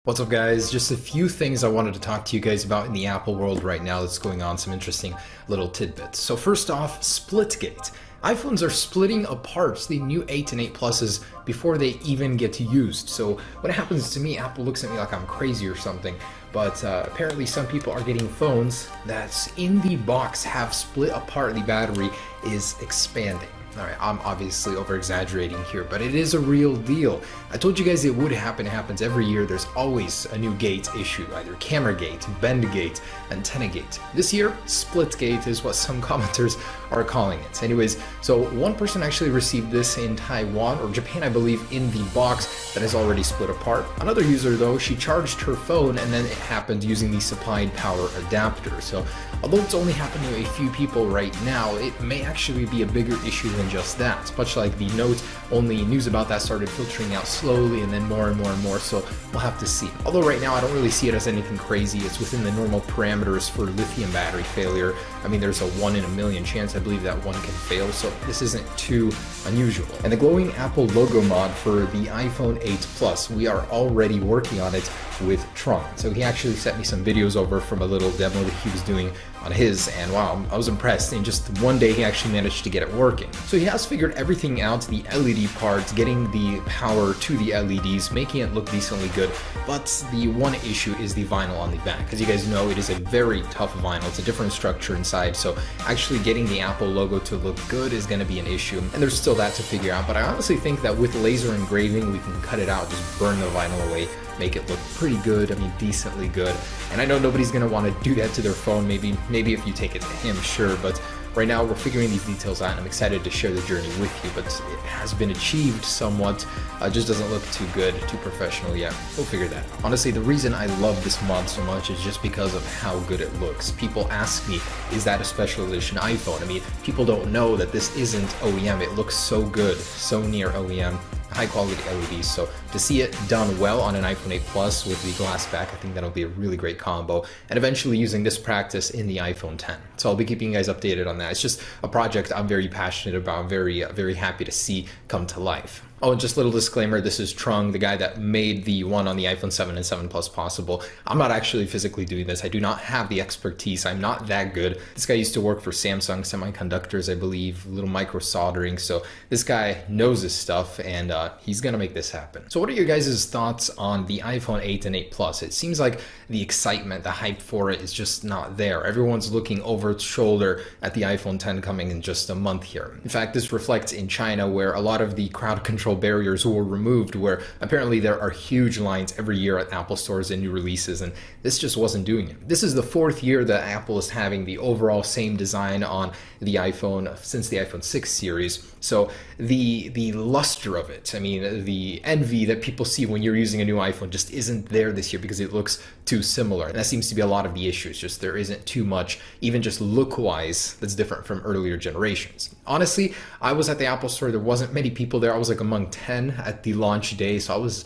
What's up guys, just a few things I wanted to talk to you guys about in the Apple world right now that's going on, some interesting little tidbits. So first off, SplitGate. iPhones are splitting apart the new 8 and 8 Pluses before they even get used. So when it happens to me, Apple looks at me like I'm crazy or something. But apparently some people are getting phones that's in the box have split apart, the battery is expanding. Alright, I'm obviously over-exaggerating here, but it is a real deal. I told you guys it would happen. It happens every year. There's always a new gate issue, either camera gate, bend gate, antenna gate. This year, split gate is what some commenters are calling it. Anyways, so one person actually received this in Taiwan, or Japan I believe, in the box that is already split apart. Another user though, she charged her phone and then it happened using the supplied power adapter. So although it's only happening to a few people right now, it may actually be a bigger issue than just that. Much like the Note, only news about that started filtering out slowly and then more and more and more, so we'll have to see. Although right now I don't really see it as anything crazy. It's within the normal parameters for lithium battery failure. I mean, there's a 1 in a million chance I believe that one can fail, so this isn't too unusual. And the glowing Apple logo mod for the iPhone 8 Plus, we are already working on it with Tron. So he actually sent me some videos over from a little demo that he was doing on his, and wow, I was impressed. In just one day he actually managed to get it working. So he has figured everything out, the LED parts, getting the power to the LEDs, making it look decently good, but the one issue is the vinyl on the back. As you guys know, it is a very tough vinyl. It's a different structure inside, so actually getting the Apple logo to look good is going to be an issue, and there's still that to figure out. But I honestly think that with laser engraving we can cut it out, just burn the vinyl away, make it look pretty good, I mean decently good. And I know nobody's going to want to do that to their phone, maybe if you take it to him, sure, but right now we're figuring these details out and I'm excited to share the journey with you, but it has been achieved somewhat, just doesn't look too good, too professional yet. We'll figure that out. Honestly, the reason I love this mod so much is just because of how good it looks. People ask me, is that a special edition iPhone? I mean, people don't know that this isn't OEM. It looks so good, so near OEM. High quality LEDs, so to see it done well on an iPhone 8 Plus with the glass back, I think that'll be a really great combo, and eventually using this practice in the iPhone 10. So I'll be keeping you guys updated on that. It's just a project I'm very passionate about, very happy to see come to life. Oh, and just a little disclaimer, this is Trung, the guy that made the one on the iPhone 7 and 7 Plus possible. I'm not actually physically doing this. I do not have the expertise. I'm not that good. This guy used to work for Samsung Semiconductors, I believe, a little micro soldering. So this guy knows his stuff, and he's gonna make this happen. So what are your guys' thoughts on the iPhone 8 and 8 Plus? It seems like the excitement, the hype for it is just not there. Everyone's looking over its shoulder at the iPhone 10 coming in just a month here. In fact, this reflects in China, where a lot of the crowd control barriers were removed, where apparently there are huge lines every year at Apple stores and new releases, and this just wasn't doing it. This is the 4th year that Apple is having the overall same design on the iPhone since the iPhone 6 series. So the luster of it, I mean, the envy that people see when you're using a new iPhone just isn't there this year because it looks too similar. And that seems to be a lot of the issues, just there isn't too much, even just look-wise, that's different from earlier generations. Honestly, I was at the Apple store, there wasn't many people there. I was like among 10 at the launch day, so I was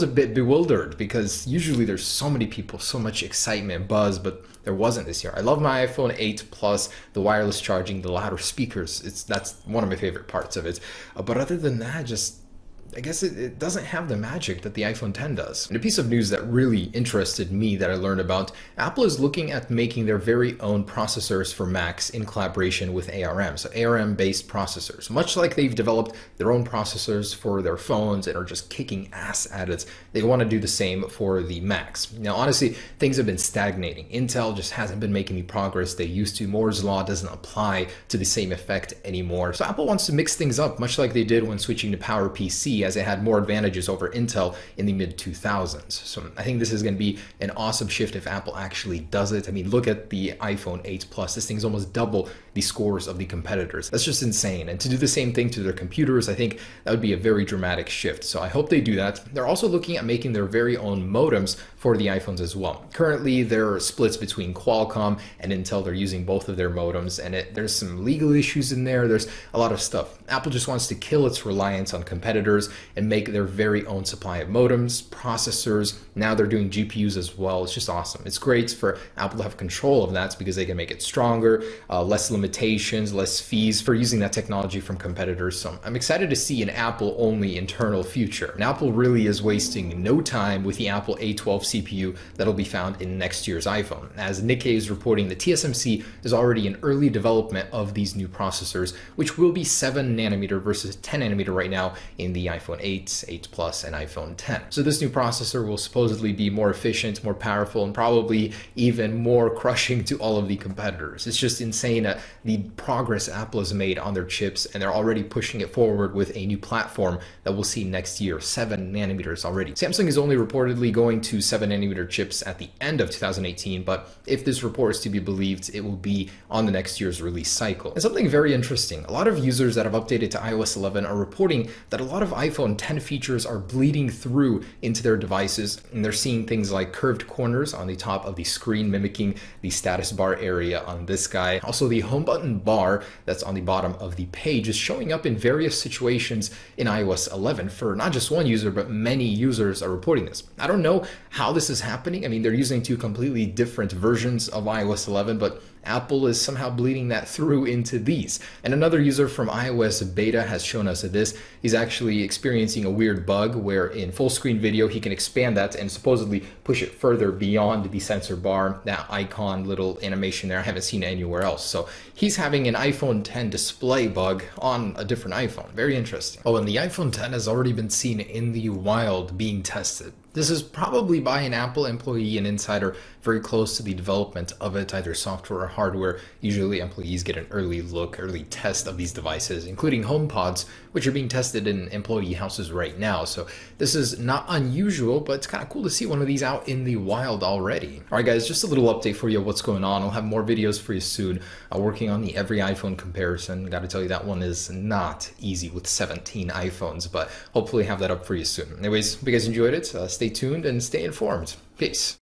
a bit bewildered because usually there's so many people, so much excitement, buzz, but there wasn't this year. I love my iPhone 8 Plus, the wireless charging, the louder speakers. That's one of my favorite parts of it. But other than that, I guess it doesn't have the magic that the iPhone 10 does. And a piece of news that really interested me that I learned about, Apple is looking at making their very own processors for Macs in collaboration with ARM, so ARM-based processors. Much like they've developed their own processors for their phones and are just kicking ass at it, they want to do the same for the Macs. Now, honestly, things have been stagnating. Intel just hasn't been making the progress they used to. Moore's Law doesn't apply to the same effect anymore. So Apple wants to mix things up, much like they did when switching to PowerPC, as it had more advantages over Intel in the mid-2000s. So I think this is going to be an awesome shift if Apple actually does it. I mean, look at the iPhone 8 Plus. This thing's almost double the scores of the competitors. That's just insane. And to do the same thing to their computers, I think that would be a very dramatic shift. So I hope they do that. They're also looking at making their very own modems for the iPhones as well. Currently, there are splits between Qualcomm and Intel. They're using both of their modems, and there's some legal issues in there. There's a lot of stuff. Apple just wants to kill its reliance on competitors and make their very own supply of modems, processors. Now they're doing GPUs as well. It's just awesome. It's great for Apple to have control of that because they can make it stronger, less limitations, less fees for using that technology from competitors. So I'm excited to see an Apple-only internal future. And Apple really is wasting no time with the Apple A12 CPU that'll be found in next year's iPhone. As Nikkei is reporting, the TSMC is already in early development of these new processors, which will be 7 nanometer versus 10 nanometer right now in the iPhone 8, 8 Plus, and iPhone 10. So this new processor will supposedly be more efficient, more powerful, and probably even more crushing to all of the competitors. It's just insane the progress Apple has made on their chips, and they're already pushing it forward with a new platform that we'll see next year, 7 nanometers already. Samsung is only reportedly going to 7 nanometer chips at the end of 2018, but if this report is to be believed, it will be on the next year's release cycle. And something very interesting, a lot of users that have updated to iOS 11 are reporting that a lot of iPhone 10 features are bleeding through into their devices, and they're seeing things like curved corners on the top of the screen mimicking the status bar area on this guy. Also, the home button bar that's on the bottom of the page is showing up in various situations in iOS 11 for not just one user, but many users are reporting this. I don't know how this is happening. I mean, they're using two completely different versions of iOS 11, but Apple is somehow bleeding that through into these. And another user from iOS beta has shown us this. He's actually experiencing a weird bug where in full screen video, he can expand that and supposedly push it further beyond the sensor bar, that icon little animation there. I haven't seen it anywhere else. So he's having an iPhone 10 display bug on a different iPhone. Very interesting. Oh, and the iPhone 10 has already been seen in the wild being tested. This is probably by an Apple employee and insider very close to the development of it, either software or hardware. Usually employees get an early look, early test of these devices, including HomePods, which are being tested in employee houses right now. So this is not unusual, but it's kind of cool to see one of these out in the wild already. All right, guys, just a little update for you of what's going on. I'll have more videos for you soon. Working on the every iPhone comparison. Got to tell you, that one is not easy with 17 iPhones, but hopefully have that up for you soon. Anyways, if you guys enjoyed it, stay tuned and stay informed. Peace.